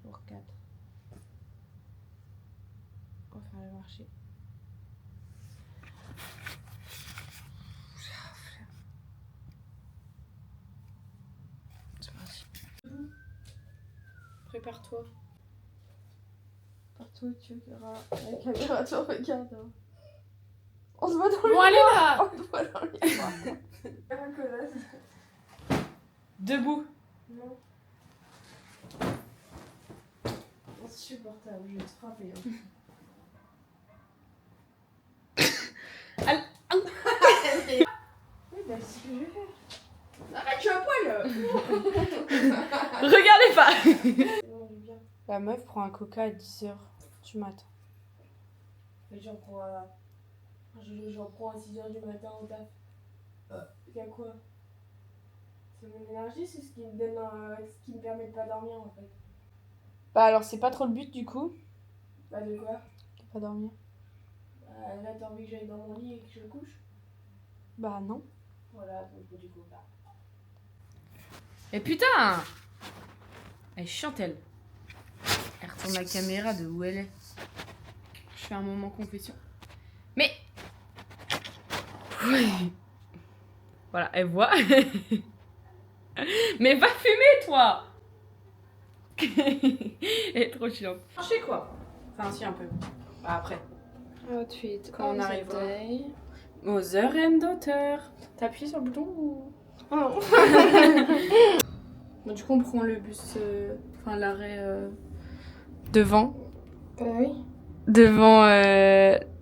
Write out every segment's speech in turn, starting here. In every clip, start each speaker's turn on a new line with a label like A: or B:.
A: pour 4. On va faire le marché. C'est parti. Prépare-toi. Partout, tu verras la caméra te regarde. On se voit dans le
B: Bon, allez là.
A: On se voit dans le
B: Debout.
A: Non. Insupportable, je vais te frapper.
B: Allez.
A: Oui, bah c'est ce que je vais faire. Arrête, tu es à poil.
B: Regardez pas.
A: Non, j'ai bien.
B: La meuf prend un coca à 10h du matin.
A: Mais j'en prends à 6h du matin au taf. Y'a quoi? C'est mon énergie, c'est ce qui me donne ce qui me permet de pas dormir en fait.
B: Bah alors c'est pas trop le but du coup.
A: Bah de quoi?
B: De pas dormir.
A: Bah là t'as envie que j'aille dans mon lit et que je me couche?
B: Bah non.
A: Voilà, donc du coup bah.
B: Mais putain. Elle est chiante elle. Elle retourne la caméra de où elle est. Je fais un moment confession. Mais oui. Voilà, elle voit. Mais va fumer toi. Elle est trop chiante. Je sais quoi. Enfin si un peu. Bah après.
A: Outfit.
B: Quand on arrive. Mother and daughter. T'as appuyé sur le bouton ou.
A: Oh.
B: Bon, du coup on prend le bus. Enfin l'arrêt devant.
A: Oui.
B: Devant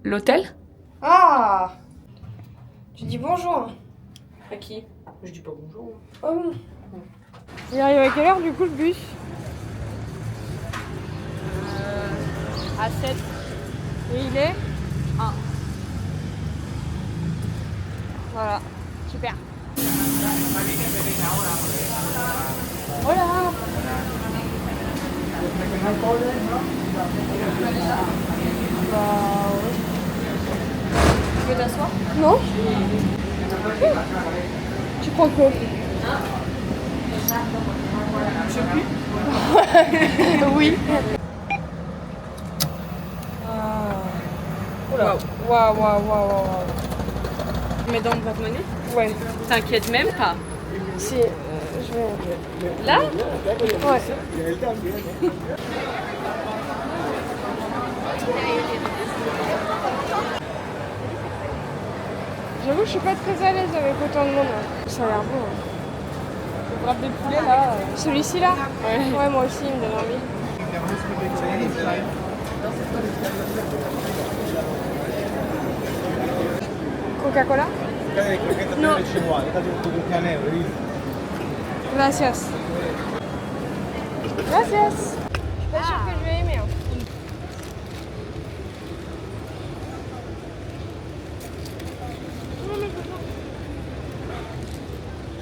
B: l'hôtel.
A: Ah! Tu dis bonjour.
B: À qui? Je dis pas bonjour.
A: Oh. Il arrive à quelle heure du coup le bus?
B: À 7.
A: Et il est
B: 1.
A: Voilà. Super.
B: Voilà.
A: Bah ouais.
B: Tu veux t'asseoir?
A: Non? Tu prends quoi?
B: Je sais plus.
A: Oui.
B: Waouh.
A: Waouh.
B: Mes dents de porte-monnaie?
A: Ouais.
B: T'inquiète même pas.
A: Si, je vais.
B: Là?
A: Ouais. J'avoue, je suis pas très à l'aise avec autant de monde. Ça a l'air beau.
B: Le wrap de poulet là.
A: Celui-ci là?
B: Ouais.
A: Ouais, moi aussi, il me donne envie. Coca-Cola?
C: No.
A: Gracias. Gracias. Je suis pas sûre que je vais aimer. Hein.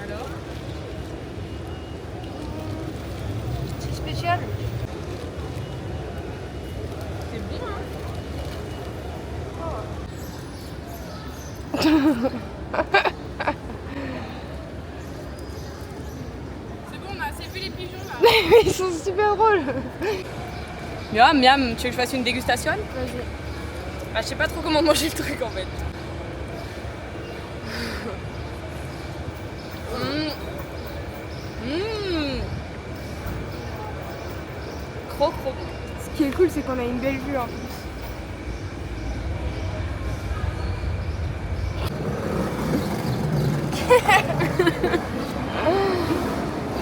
B: Alors?
A: C'est spécial.
B: C'est bien hein? C'est bon, on a assez vu les pigeons là.
A: Ils sont super drôles.
B: Miam, miam, tu veux que je fasse une dégustation?
A: Vas-y.
B: Bah, je sais pas trop comment manger le truc en fait. Trop.
A: Ce qui est cool, c'est qu'on a une belle vue en plus.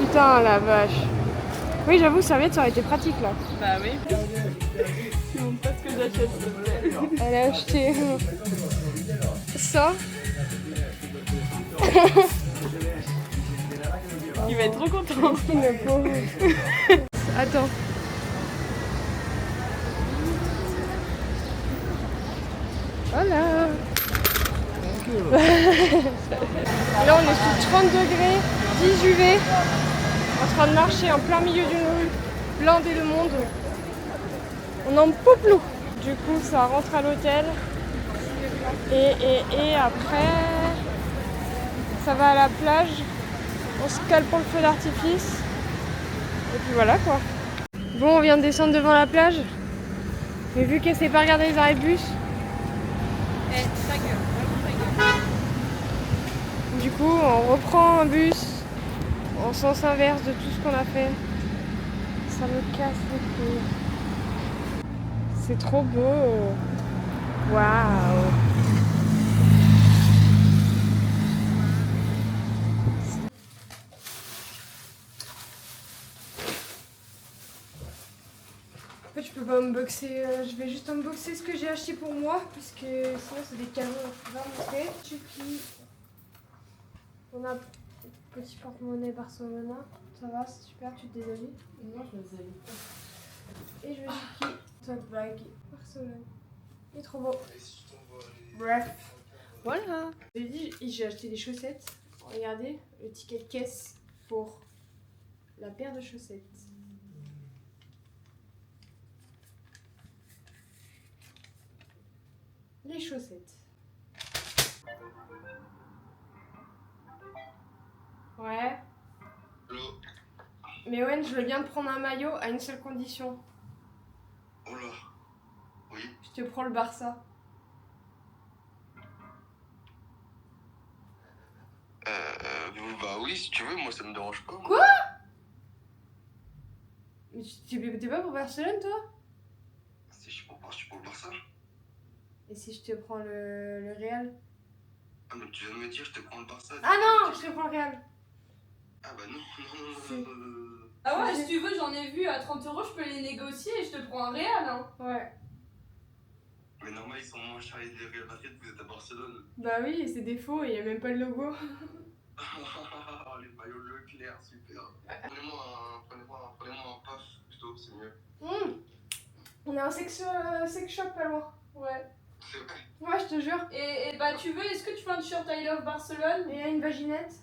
A: Putain, la vache. Oui, j'avoue, serviette, ça aurait été pratique là.
B: Bah oui. Ils vont pas ce que j'achète s'il te plaît.
A: Elle a acheté ça.
B: Il va être trop content.
A: Le pauvre. Attends. Voilà. Là, on est sous 30 degrés, 10 UV, en train de marcher en plein milieu d'une rue blindée de monde. On en peut plus. Du coup, ça rentre à l'hôtel. Et après, ça va à la plage. On se cale pour le feu d'artifice. Et puis voilà quoi. Bon, on vient de descendre devant la plage. Mais vu qu'elle sait pas regarder les arrêts de bus,
B: Ta gueule, vraiment ta gueule.
A: du coup, on reprend un bus en sens inverse de tout ce qu'on a fait. Ça me casse les couilles. C'est trop beau. Waouh. En fait, je peux pas unboxer, je vais juste unboxer ce que j'ai acheté pour moi, puisque sinon c'est des canons, je peux pas montrer. Chupi. On a petit porte-monnaie Barcelona, ça va, c'est super, tu te déshabilles.
B: Non, je me déshabille pas.
A: Et je me suis pris tote bag Barcelone. Il est trop beau. Bref. Voilà. J'ai acheté des chaussettes. Regardez le ticket de caisse pour la paire de chaussettes. Les chaussettes. Ouais. Mais Owen, je veux bien te prendre un maillot à une seule condition.
C: Oh là. Oui.
A: Je te prends le Barça.
C: Bah oui, si tu veux, moi ça me dérange pas.
A: Quoi? Mais t'es pas pour Barcelone, toi?
C: Si je suis pour le Barça.
A: Et si je te prends le Real?
C: Ah mais tu viens de me dire je te prends le Barça.
A: Ah non, je te prends le Real.
C: Ah bah non.
B: Ah ouais, si tu veux, j'en ai vu à 30 €, je peux les négocier et je te prends un réal. Hein.
A: Ouais.
C: Mais normal, ils sont moins chers les Real Madrid, vous êtes à Barcelone.
A: Bah oui, c'est des faux et il n'y a même pas le logo.
C: Les maillots Leclerc, super. Prenez-moi un paf plutôt, c'est mieux.
A: On a un sex shop pas loin. Ouais.
C: C'est vrai.
A: Ouais, je te jure.
B: Et bah, tu veux, est-ce que tu fais un t-shirt I Love Barcelone?
A: Et une vaginette.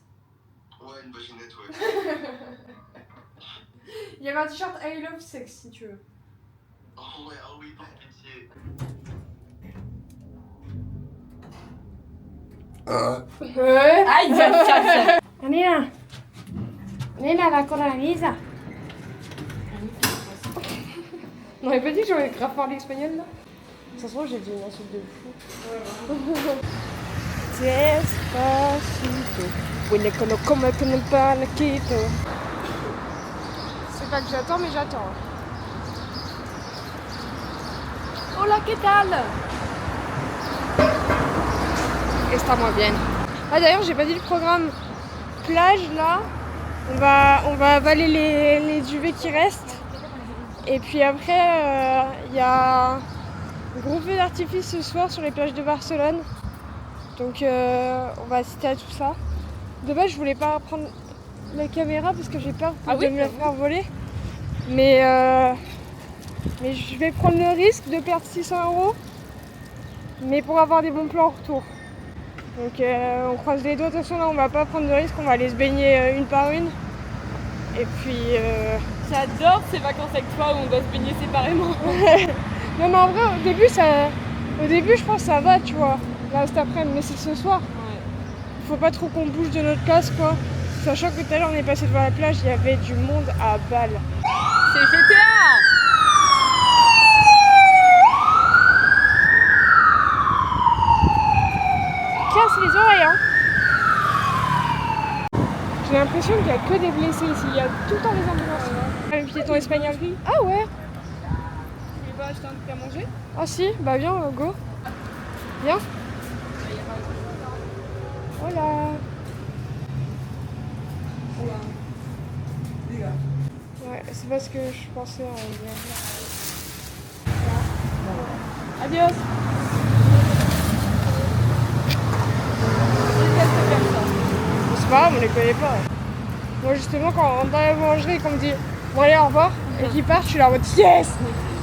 C: Ouais, une vaginette, ouais.
A: Il y avait un t-shirt I Love Sex si tu veux.
C: Oh ouais, ah oui, par pitié.
A: Ouais.
B: Aïe, ça.
A: Nena. Nena, la coraliza. On avait pas dit que j'aurais grave parlé espagnol là? De toute façon, j'ai dit une insulte de fou. Despacito. Huele que no come que no panaquito. C'est pas que j'attends, mais j'attends. Hola, ¿qué tal? Está muy bien. Ah d'ailleurs, j'ai pas dit le programme plage là. On va avaler les duvets qui restent. Et puis après, il y a un gros feu d'artifice ce soir sur les plages de Barcelone. Donc on va assister à tout ça. De base, je voulais pas prendre la caméra parce que j'ai peur de me la faire voler. Mais je vais prendre le risque de perdre 600 €. Mais pour avoir des bons plans en retour. Donc on croise les doigts. De toute façon, là, on va pas prendre de risque. On va aller se baigner une par une. Et puis...
B: J'adore ces vacances avec toi où on doit se baigner séparément.
A: Non mais en vrai au début je pense que ça va tu vois, là cet après-midi, mais c'est ce soir.
B: Ouais.
A: Faut pas trop qu'on bouge de notre place quoi. Sachant que tout à l'heure on est passé devant la plage, il y avait du monde à balle.
B: C'est GTA.
A: Casse les oreilles hein. J'ai l'impression qu'il y a que des blessés ici, il y a tout le temps des ambulances. Un piéton espagnol. Ah ouais.
B: Tu veux pas acheter un truc à manger?
A: Ah si, bah viens, go. Viens. Voilà. Ouais, c'est parce que je pensais à dire. Adios. C'est pas grave, on les connaît pas. Moi justement quand on rentre dans la boulangerie et qu'on me dit bon allez au revoir et qu'ils partent, je suis là en mode yes.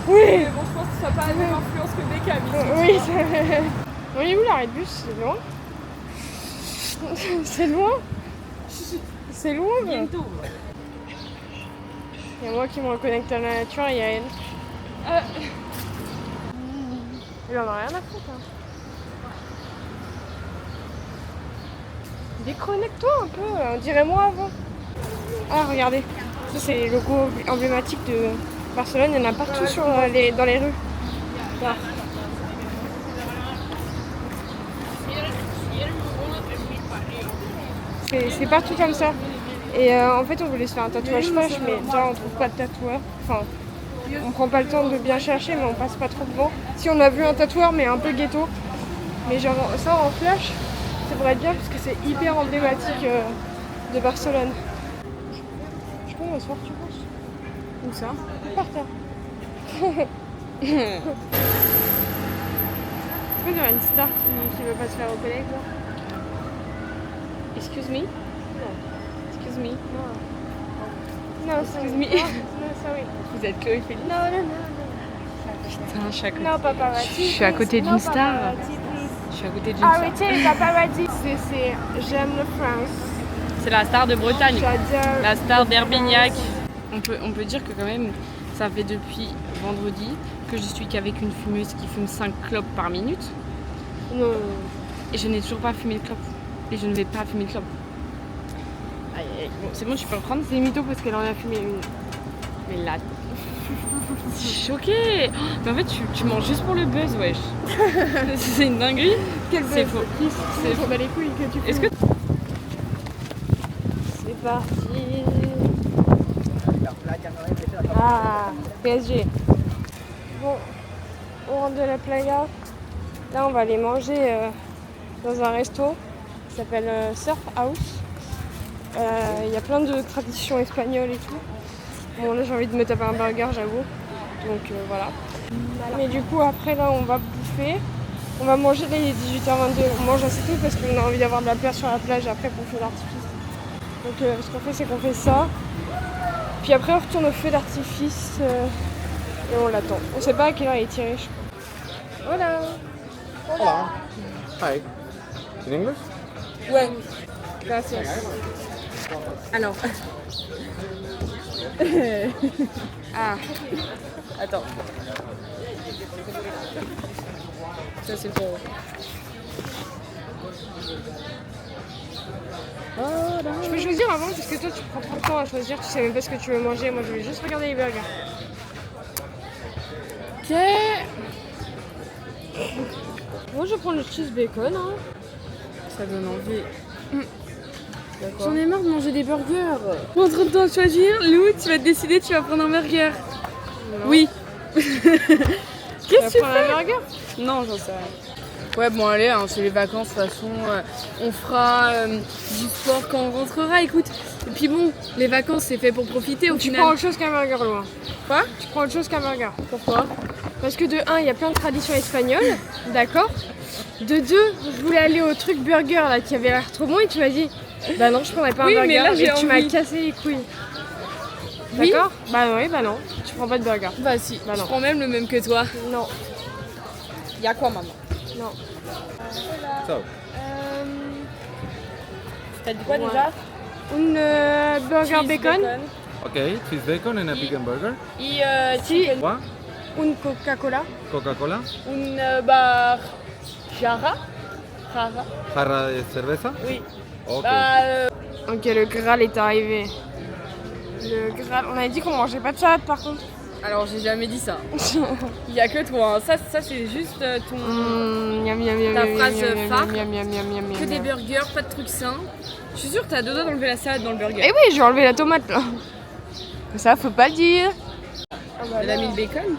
A: Oui.
B: Mais bon, je pense que ce soit pas la même influence que Beckham ici.
A: Oui, c'est... On est où l'arrêt de bus? C'est loin? C'est loin? C'est loin mais...
B: Bientôt.
A: Il y a moi qui me reconnecte à la nature et il y a elle. Il en a rien à foutre hein. Déconnecte-toi un peu, on dirait moi avant. Ah regardez, ça c'est le logo emblématique Barcelone, il y en a partout dans les rues. Là. C'est partout comme ça. Et en fait, on voulait se faire un tatouage poche, mais déjà, on trouve pas de tatoueur. Enfin, on prend pas le temps de bien chercher, mais on passe pas trop devant. Si on a vu un tatoueur, mais un peu ghetto, mais genre ça en flash, ça pourrait être bien parce que c'est hyper emblématique de Barcelone. Je peux m'asseoir, tu penses?
B: Où ça?
A: Par terre. Tu peux dire une star qui veut pas se faire opérer, quoi? Excuse me? Non. Excuse me? Non, excuse me. Non, sorry.
B: Vous êtes Chloé Félix?
A: Non.
B: Putain, je suis à côté.
A: Non, paparazzi.
B: Je suis à côté d'une star. Je suis à côté d'une star.
A: Arrêtez les paparazzi. J'aime le France.
B: C'est la star de Bretagne.
A: J'adore.
B: La star d'Herbignac. On peut dire que quand même, ça fait depuis vendredi que je suis qu'avec une fumeuse qui fume 5 clopes par minute.
A: Non.
B: Et je n'ai toujours pas fumé de clope. Et je ne vais pas fumer de clope. Aïe, aïe. Bon, c'est bon, tu peux reprendre.
A: C'est mytho parce qu'elle en a fumé une.
B: Mais là, je suis choquée. Oh, mais en fait, tu manges juste pour le buzz, wesh. C'est une dinguerie. C'est faux.
A: C'est faux. Les couilles que tu fumes.
B: Est-ce que
A: c'est parti. Ah, PSG. Bon, on rentre de la playa. Là, on va aller manger dans un resto qui s'appelle Surf House. Il y a plein de traditions espagnoles et tout. Bon, là, j'ai envie de me taper un burger, j'avoue. Donc voilà. Mais du coup, après, là, on va bouffer. On va manger, là, il est 18h22. On mange assez tôt parce qu'on a envie d'avoir de la place sur la plage après pour le feu d'artifice. Donc, ce qu'on fait, c'est qu'on fait ça. Puis après, on retourne au feu d'artifice et on l'attend. On sait pas à quelle heure il est tiré, je crois. Voilà.
D: Hola. Hi. In English?
A: Ouais. Gracias.
B: Alors. Ah. Attends. Ça, c'est pour.
A: Je peux choisir avant parce que toi tu prends trop de temps à choisir, tu sais même pas ce que tu veux manger. Moi je vais juste regarder les burgers. Ok. Moi je vais prendre le cheese bacon. Hein.
B: Ça donne envie.
A: D'accord.
B: J'en ai marre de manger des burgers. On est en train de t'en choisir. Lou, tu vas te décider, tu vas prendre un burger.
A: Non.
B: Oui. Qu'est-ce que tu
A: prends
B: fais?
A: un burger?
B: Non, j'en sais rien. Ouais, bon, allez, hein, c'est les vacances, de toute façon, on fera du sport quand on rentrera, écoute. Et puis bon, les vacances, c'est fait pour profiter au
A: Tu
B: final.
A: prends autre chose qu'un burger, loin.
B: Quoi?
A: Tu prends autre chose qu'un burger.
B: Pourquoi?
A: Parce que de 1, il y a plein de traditions espagnoles, d'accord. De 2, je voulais aller au truc burger là qui avait l'air trop bon et tu m'as dit bah non, je prendrais pas un burger.
B: Mais là, j'ai
A: et tu m'as
B: envie.
A: cassé les couilles.
B: Oui.
A: D'accord. Bah oui, bah non, tu prends pas de burger.
B: Bah si,
A: Bah
B: je
A: non.
B: prends même le même que toi.
A: Non,
B: Y'a quoi maintenant?
A: non.
D: So,
B: T'as dit quoi
A: Ouais.
B: déjà?
A: Une burger
B: Cheese
A: bacon,
D: okay, cheese bacon and a vegan burger.
B: Et
A: Si.
D: What?
A: une Coca-Cola.
D: Coca-Cola.
B: une bar... Jara?
D: Jarra de cerveza.
B: Oui.
D: Okay.
B: Bah
A: Ok, le Graal est arrivé. Le Graal, on avait dit qu'on mangeait pas de salade par contre.
B: alors j'ai jamais dit ça. Il y a que toi, hein. Ça c'est juste ton...
A: Miam, miam, miam,
B: Ta
A: miam,
B: phrase
A: miam,
B: phare.
A: miam, miam, miam, miam,
B: Que des
A: miam.
B: burgers, pas de trucs sains. Je suis sûre que t'as deux doigts d'enlever la salade dans le burger.
A: Eh oui, j'ai enlevé la tomate là. Ça, faut pas le dire.
B: Elle a mis le bacon.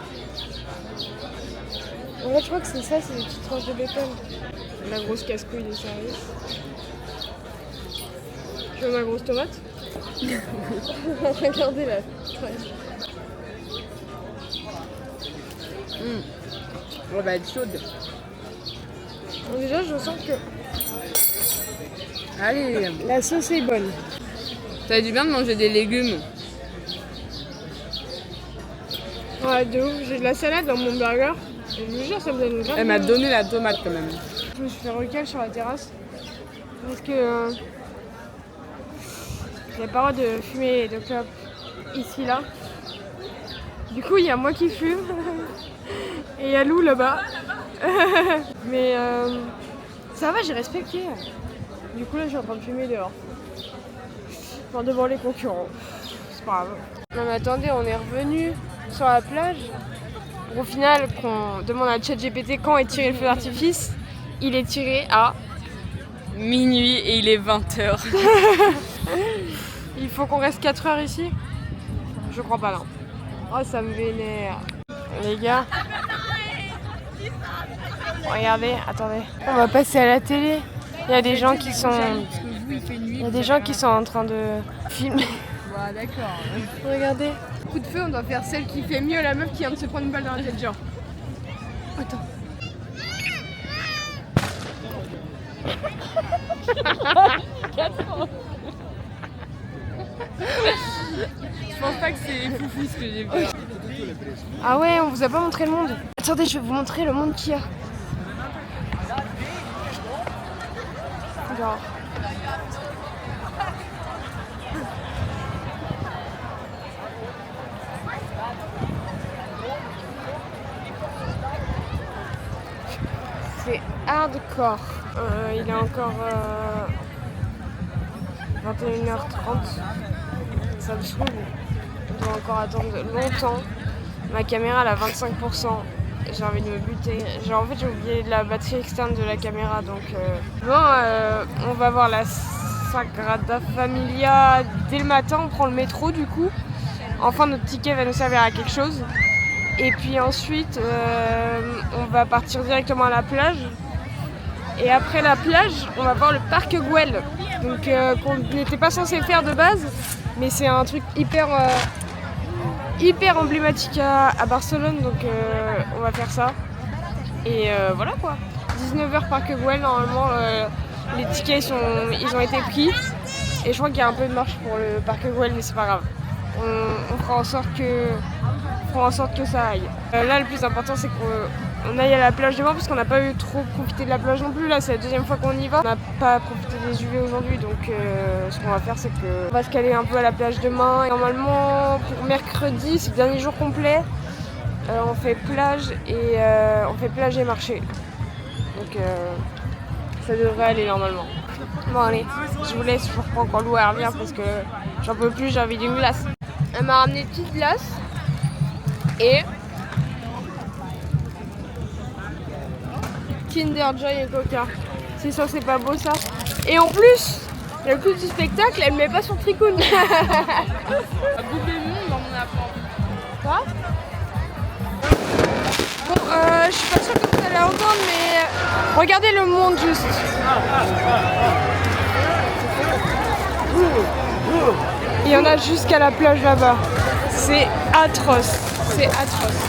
A: En fait, je crois que c'est ça, c'est des petites tranches de bacon. La grosse casse-couille du service. Tu veux ma grosse tomate? Regardez la tranche.
B: Elle va être chaude.
A: Donc déjà, je sens que
B: Allez.
A: la sauce est bonne.
B: T'as du bien de manger des légumes.
A: Ouais, de ouf. J'ai de la salade dans mon burger. Et je vous jure, ça me donne une grave.
B: Elle m'a donné la tomate quand même.
A: Je me suis fait recal sur la terrasse. Parce que j'ai pas le droit de fumer de clope ici, là. Du coup, il y a moi qui fume. Et il y a Lou là-bas. Mais ça va, j'ai respecté. Du coup, là, je suis en train de fumer dehors. Enfin, devant les concurrents. C'est pas grave. Non, mais attendez, on est revenu. sur la plage. Au final, qu'on demande à ChatGPT quand est tiré le feu d'artifice, il est tiré à
B: minuit et il est 20h.
A: Il faut qu'on reste 4 heures ici? Je crois pas, non. Oh, ça me vénère. Les gars. Regardez, attendez. On va passer à la télé. Il y a des gens qui sont... Il y a des gens qui sont en train de filmer.
B: Bah d'accord.
A: Regardez. Coup de feu, on doit faire celle qui fait mieux la meuf qui vient de se prendre une balle dans la tête, genre. Attends.
B: Je pense pas que c'est foufou ce que j'ai vu.
A: Ah ouais, on vous a pas montré le monde. Attendez, je vais vous montrer le monde qu'il y a. Genre. C'est hardcore. Il est encore 21h30. Ça me saoule. On doit encore attendre longtemps. Ma caméra elle a 25%. J'ai envie de me buter. En fait j'ai oublié la batterie externe de la caméra donc on va voir la Sagrada Familia dès le matin. On prend le métro du coup. Enfin notre ticket va nous servir à quelque chose. Et puis ensuite on va partir directement à la plage. Et après la plage on va voir le parc Güell. Donc qu'on n'était pas censé faire de base. Mais c'est un truc hyper emblématique à Barcelone, donc on va faire ça. Et voilà quoi. 19h Parc Güell, normalement les tickets ils ont été pris. Et je crois qu'il y a un peu de marche pour le Parc Güell, mais c'est pas grave. On fera en sorte que ça aille. Là le plus important c'est qu'on aille à la plage demain parce qu'on n'a pas eu trop profité de la plage non plus. Là c'est la deuxième fois qu'on y va. On n'a pas profité des UV aujourd'hui donc ce qu'on va faire c'est qu'on va se caler un peu à la plage demain. Et normalement pour mercredi c'est le dernier jour complet. On fait plage et marché. Donc ça devrait aller normalement. Bon allez, je vous laisse, je reprends quand Lou revient parce que j'en peux plus, j'ai envie d'une glace. Elle m'a ramené une petite glace et Kinder Joy et Coca. C'est sûr, c'est pas beau ça. Et en plus, le coup du spectacle, elle met pas son tricoune.
B: Boubé monde dans mon appart.
A: Quoi? Bon, je suis pas sûre que vous allez entendre, mais regardez le monde juste. Il y en a jusqu'à la plage là-bas. C'est atroce. C'est atroce.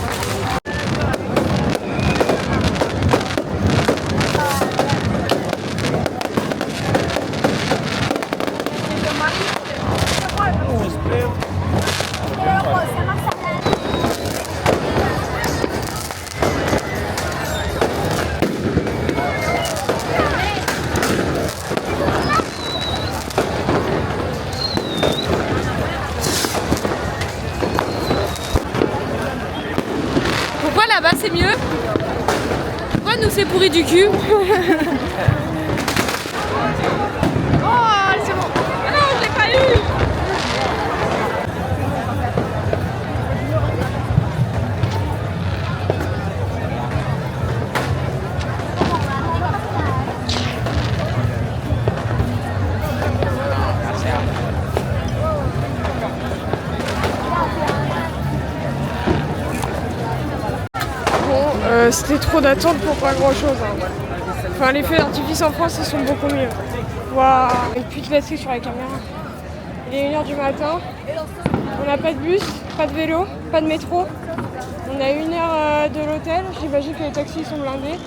B: Pourquoi là-bas c'est mieux? Pourquoi nous c'est pourri du cul?
A: Oh, c'est bon.
B: Non, je l'ai pas eu.
A: C'était trop d'attente pour pas grand chose. Hein. Enfin, les feux d'artifice en France, ils sont beaucoup mieux. Waouh! Une petite batterie sur la caméra. Il est 1h du matin. On n'a pas de bus, pas de vélo, pas de métro. On a 1h de l'hôtel. J'imagine que les taxis sont blindés.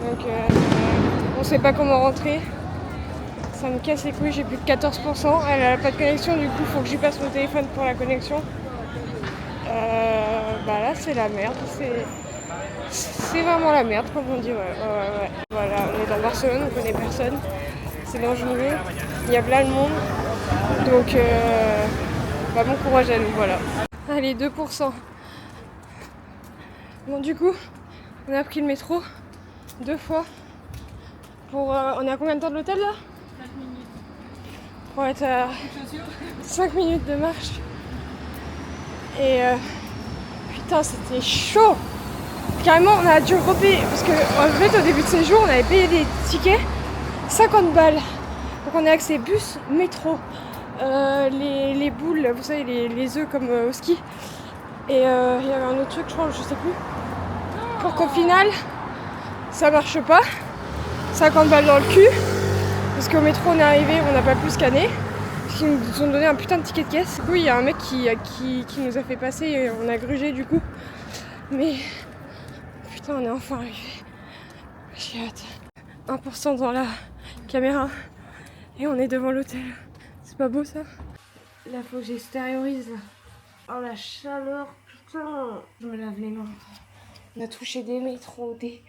A: Donc, on sait pas comment rentrer. Ça me casse les couilles, j'ai plus de 14%. Elle a pas de connexion, du coup, faut que j'y passe mon téléphone pour la connexion. Bah là, c'est la merde. C'est vraiment la merde, comme on dit, ouais. Voilà, on est dans Barcelone, on connaît personne. C'est dangereux, il y a plein de monde. Donc, bah, bon courage à nous, voilà. Allez, 2%. Bon, du coup, on a pris le métro 2 fois. On est à combien de temps de l'hôtel, là? 5 minutes. Pour être à 5 minutes de marche. Et putain, c'était chaud. Carrément, on a dû repayer, parce que en fait, au début de séjour, on avait payé des tickets 50 balles. Donc on a accès bus, métro, les boules, vous savez, les œufs comme au ski. Et il y avait un autre truc, je crois, je sais plus. Pour qu'au final, ça marche pas. 50 balles dans le cul. Parce qu'au métro, on est arrivé, on n'a pas pu scanner. Parce qu'ils nous ont donné un putain de ticket de caisse. Du coup, il y a un mec qui nous a fait passer et on a grugé du coup. Mais putain, on est enfin arrivé. J'ai hâte. 1% dans la caméra. Et on est devant l'hôtel. C'est pas beau ça? Là, faut que j'extériorise. Oh la chaleur, putain. Je me lave les mains. On a touché des métros, des...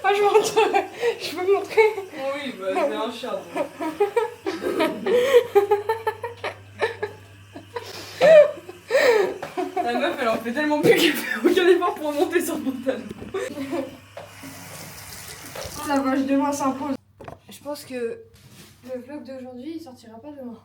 A: Ah, je peux montrer.
B: Oui, bah c'est un chat. La meuf, elle en fait tellement plus qu'elle fait aucun effort pour monter sur mon tableau.
A: La vache, demain s'impose. Je pense que le vlog d'aujourd'hui, il sortira pas demain.